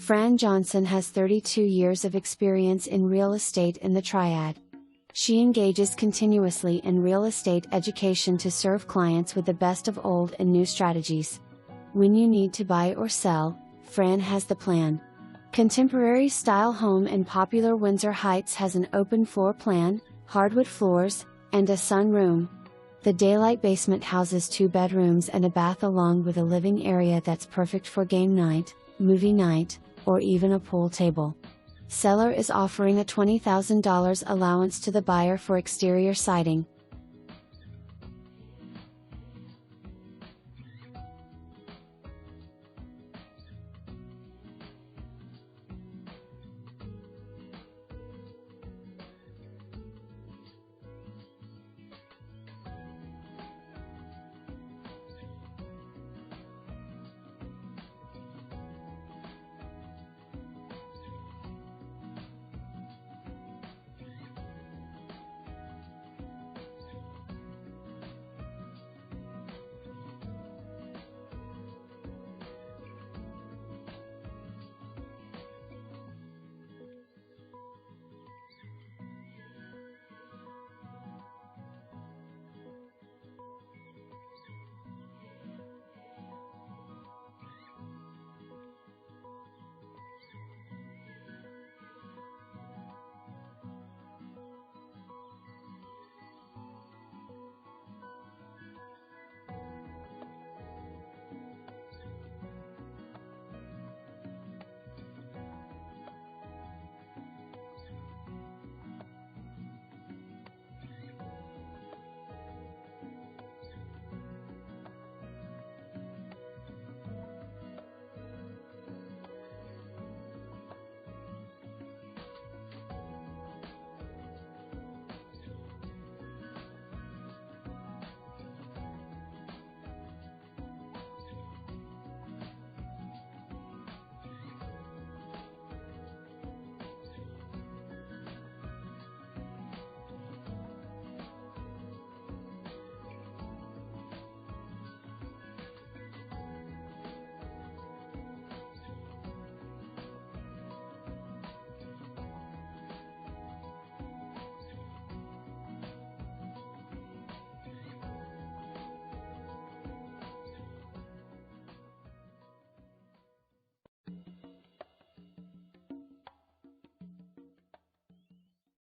Fran Johnson has 32 years of experience in real estate in the Triad. She engages continuously in real estate education to serve clients with the best of old and new strategies. When you need to buy or sell, Fran has the plan. Contemporary style home in popular Windsor Heights has an open floor plan, hardwood floors, and a sunroom. The daylight basement houses 2 bedrooms and a bath along with a living area that's perfect for game night, movie night, or even a pool table. Seller is offering a $20,000 allowance to the buyer for exterior siding,